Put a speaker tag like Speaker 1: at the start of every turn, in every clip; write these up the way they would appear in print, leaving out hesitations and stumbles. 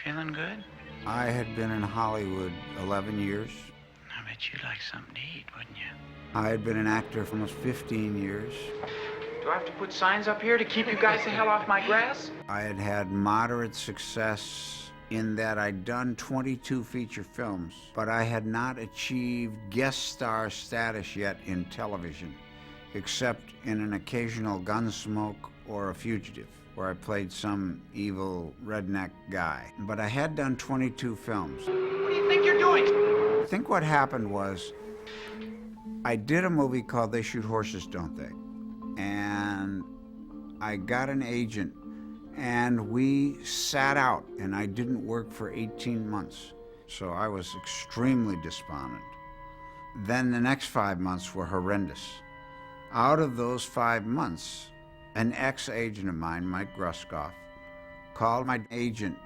Speaker 1: feeling good?
Speaker 2: I had been in Hollywood 11 years.
Speaker 1: I bet you'd like something to eat, wouldn't you?
Speaker 2: I had been an actor for almost 15 years.
Speaker 1: Do I have to put signs up here to keep you guys the hell off my grass?
Speaker 2: I had had moderate success in that I'd done 22 feature films, but I had not achieved guest star status yet in television, except in an occasional Gunsmoke or A Fugitive, where I played some evil redneck guy. But I had done 22 films.
Speaker 1: What do you think you're doing?
Speaker 2: I think what happened was I did a movie called They Shoot Horses, Don't They? And I got an agent, and we sat out, and I didn't work for 18 months. So I was extremely despondent. Then the next 5 months were horrendous. Out of those 5 months, an ex-agent of mine, Mike Gruskoff, called my agent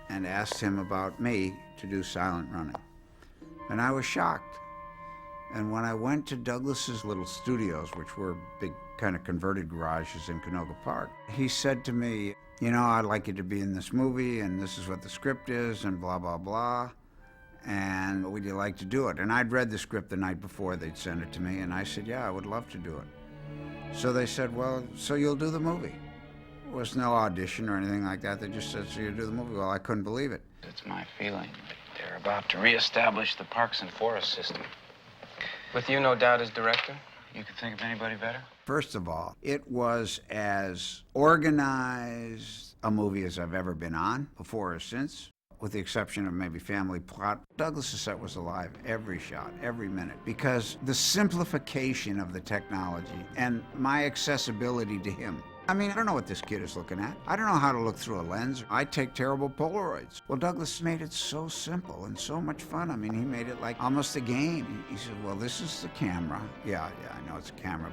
Speaker 2: and asked him about me to do Silent Running. And I was shocked. And when I went to Douglas's little studios, which were big kind of converted garages in Canoga Park, he said to me, you know, I'd like you to be in this movie, and this is what the script is, and blah, blah, blah. And would you like to do it? And I'd read the script the night before they'd sent it to me, and I said, yeah, I would love to do it. So they said, well, so you'll do the movie. There was no audition or anything like that. They just said, so you'll do the movie. Well, I couldn't believe it.
Speaker 1: It's my feeling that they're about to reestablish the parks and forest system.
Speaker 3: With you, no doubt, as director?
Speaker 1: You could think of anybody better?
Speaker 2: First of all, it was as organized a movie as I've ever been on, before or since, with the exception of maybe family plot. Douglas's set was alive every shot, every minute, because the simplification of the technology and my accessibility to him. I mean, I don't know what this kid is looking at. I don't know how to look through a lens. I take terrible Polaroids. Well, Douglas made it so simple and so much fun. I mean, he made it like almost a game. He said, well, this is the camera. Yeah, I know it's a camera,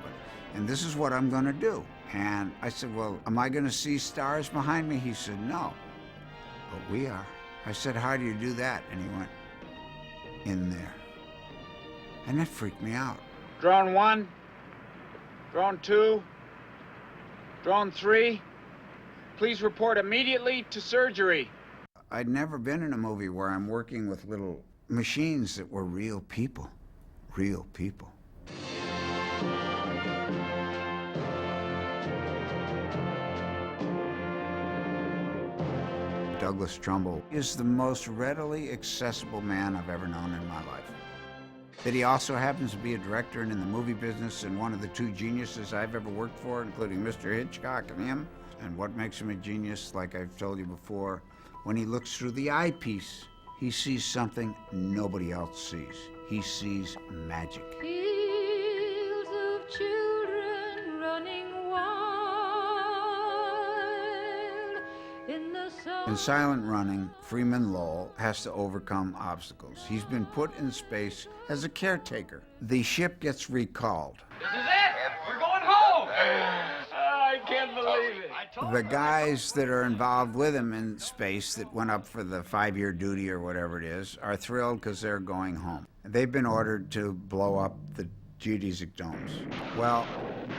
Speaker 2: and this is what I'm gonna do. And I said, well, am I gonna see stars behind me? He said, no, but we are. I said, how do you do that? And he went, in there. And that freaked me out.
Speaker 1: Drone 1, drone 2, drone 3, please report immediately to surgery.
Speaker 2: I'd never been in a movie where I'm working with little machines that were real people. Real people. Douglas Trumbull is the most readily accessible man I've ever known in my life. That he also happens to be a director and in the movie business and one of the two geniuses I've ever worked for, including Mr. Hitchcock and him. And what makes him a genius, like I've told you before, when he looks through the eyepiece, he sees something nobody else sees. He sees magic.
Speaker 4: Fields of children running wild in the sun.
Speaker 2: In Silent Running, Freeman Lowell has to overcome obstacles. He's been put in space as a caretaker. The ship gets recalled.
Speaker 1: This is it! We're going home! I can't believe it.
Speaker 2: The guys that are involved with him in space that went up for the 5-year duty or whatever it is are thrilled because they're going home. They've been ordered to blow up the geodesic domes. Well,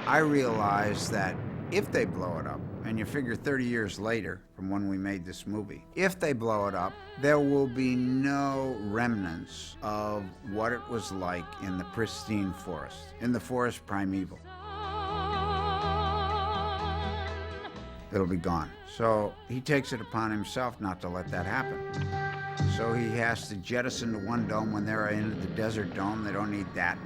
Speaker 2: I realized that if they blow it up, and you figure 30 years later from when we made this movie, if they blow it up, there will be no remnants of what it was like in the pristine forest, in the forest primeval. It'll be gone. So he takes it upon himself not to let that happen. So he has to jettison the one dome when they're in the desert dome. They don't need that.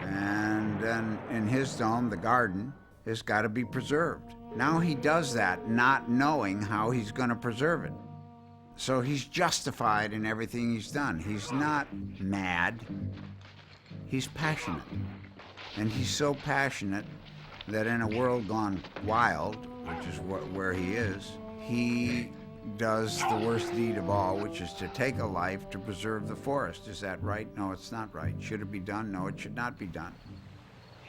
Speaker 2: And then in his dome, the garden, has got to be preserved. Now he does that not knowing how he's going to preserve it. So he's justified in everything he's done. He's not mad. He's passionate. And he's so passionate that in a world gone wild, which is where he is, he does the worst deed of all, which is to take a life to preserve the forest. Is that right? No, it's not right. Should it be done? No, it should not be done.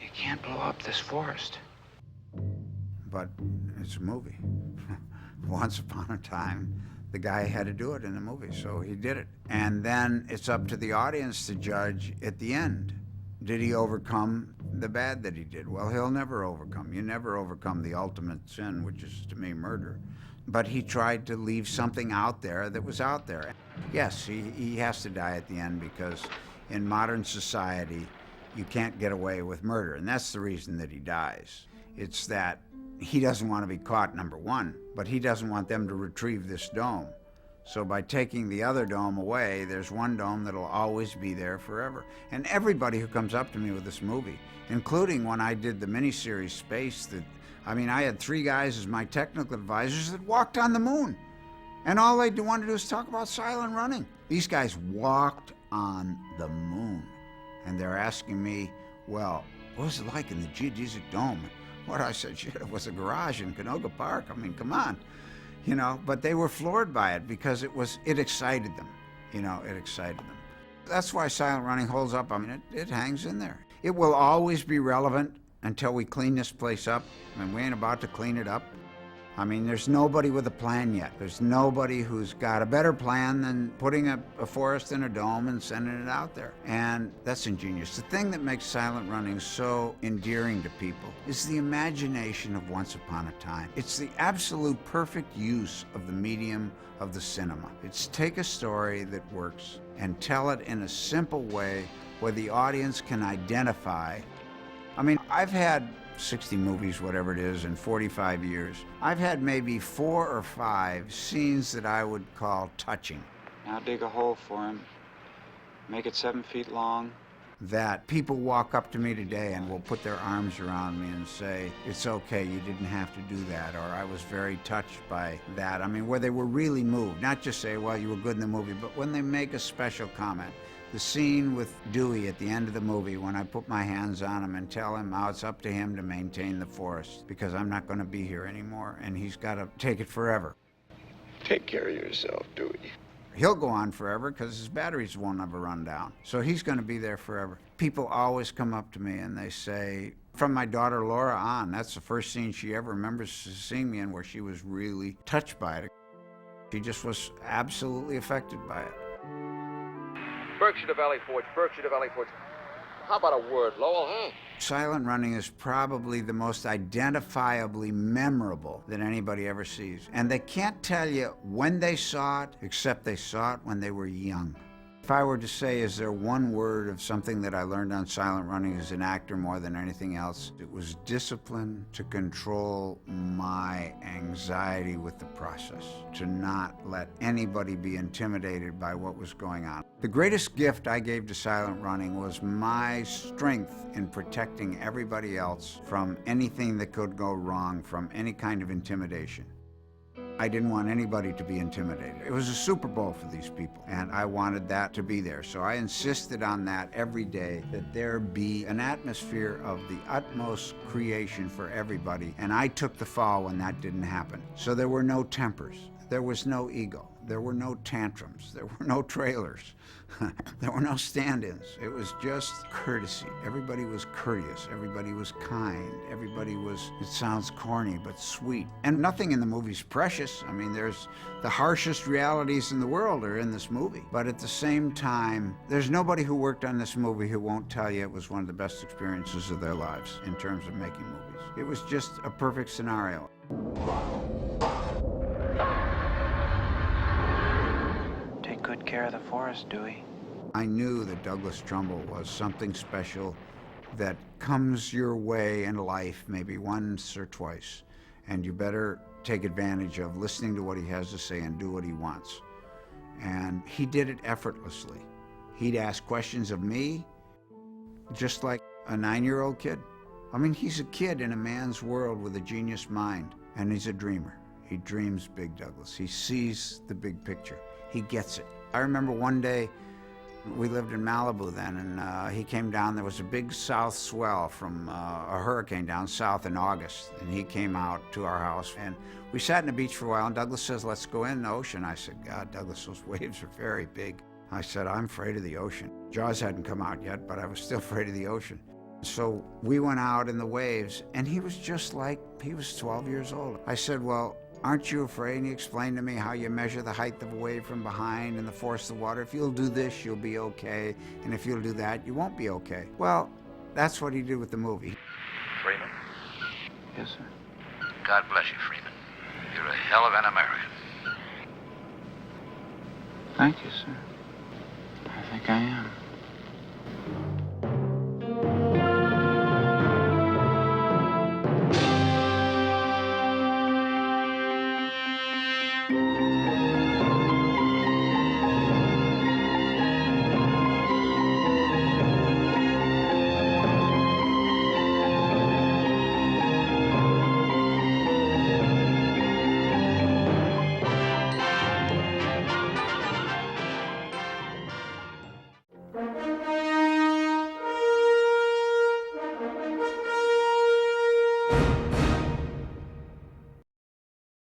Speaker 1: You can't blow up this forest.
Speaker 2: But it's a movie. Once upon a time, the guy had to do it in the movie, so he did it. And then it's up to the audience to judge at the end. Did he overcome the bad that he did? Well, he'll never overcome. You never overcome the ultimate sin, which is, to me, murder. But he tried to leave something out there that was out there. Yes, he has to die at the end because in modern society, you can't get away with murder, and that's the reason that he dies. It's that he doesn't want to be caught, number one, but he doesn't want them to retrieve this dome. So by taking the other dome away, there's one dome that'll always be there forever. And everybody who comes up to me with this movie, including when I did the miniseries Space, I had 3 guys as my technical advisors that walked on the moon. And all they wanted to do is talk about silent running. These guys walked on the moon. And they're asking me, well, what was it like in the geodesic dome? What I said, shit, it was a garage in Canoga Park. Come on. But they were floored by it because it excited them. It excited them. That's why silent running holds up. It hangs in there. It will always be relevant until we clean this place up, and we ain't about to clean it up. There's nobody with a plan yet. There's nobody who's got a better plan than putting a forest in a dome and sending it out there. And that's ingenious. The thing that makes silent running so endearing to people is the imagination of once upon a time. It's the absolute perfect use of the medium of the cinema. It's take a story that works and tell it in a simple way where the audience can identify. I've had 60 movies, whatever it is, in 45 years. I've had maybe 4 or 5 scenes that I would call touching.
Speaker 5: Now dig a hole for him. Make it 7 feet long.
Speaker 2: That people walk up to me today and will put their arms around me and say, it's okay, you didn't have to do that, or I was very touched by that. Where they were really moved. Not just say, well, you were good in the movie, but when they make a special comment. The scene with Dewey at the end of the movie when I put my hands on him and tell him how it's up to him to maintain the forest because I'm not going to be here anymore and he's got to take it forever.
Speaker 6: Take care of yourself, Dewey.
Speaker 2: He'll go on forever because his batteries won't ever run down. So he's going to be there forever. People always come up to me and they say, from my daughter Laura on, that's the first scene she ever remembers seeing me in where she was really touched by it. She just was absolutely affected by it.
Speaker 1: Berkshire to Valley Forge, Berkshire to Valley Forge. How about a word, Lowell, huh?
Speaker 2: Silent running is probably the most identifiably memorable that anybody ever sees. And they can't tell you when they saw it, except they saw it when they were young. If I were to say, is there one word of something that I learned on silent running as an actor more than anything else, it was discipline to control my anxiety with the process, to not let anybody be intimidated by what was going on. The greatest gift I gave to silent running was my strength in protecting everybody else from anything that could go wrong, from any kind of intimidation. I didn't want anybody to be intimidated. It was a Super Bowl for these people, and I wanted that to be there. So I insisted on that every day, that there be an atmosphere of the utmost creation for everybody, and I took the fall when that didn't happen. So there were no tempers. There was no ego. There were no tantrums. There were no trailers. There were no stand-ins. It was just courtesy. Everybody was courteous. Everybody was kind. Everybody was, it sounds corny, but sweet. And nothing in the movie's precious. There's the harshest realities in the world are in this movie. But at the same time, there's nobody who worked on this movie who won't tell you it was one of the best experiences of their lives in terms of making movies. It was just a perfect scenario.
Speaker 5: Take good care of the forest, Dewey.
Speaker 2: I knew that Douglas Trumbull was something special that comes your way in life maybe once or twice, and you better take advantage of listening to what he has to say and do what he wants. And he did it effortlessly. He'd ask questions of me just like a 9-year-old kid. He's a kid in a man's world with a genius mind, and he's a dreamer. He dreams big, Douglas. He sees the big picture. He gets it. I remember one day, we lived in Malibu then, and he came down. There was a big south swell from a hurricane down south in August, and he came out to our house, and we sat on the beach for a while, and Douglas says, let's go in the ocean. I said, God, Douglas, those waves are very big. I said, I'm afraid of the ocean. Jaws hadn't come out yet, but I was still afraid of the ocean. So we went out in the waves, and he was just like, he was 12 years old. I said, well, Aren't you afraid? And he explained to me how you measure the height of a wave from behind and the force of the water. If you'll do this, you'll be okay. And if you'll do that, you won't be okay. Well, that's what he did with the movie.
Speaker 1: Freeman?
Speaker 5: Yes, sir.
Speaker 1: God bless you, Freeman. You're a hell of an American.
Speaker 5: Thank you, sir. I think I am.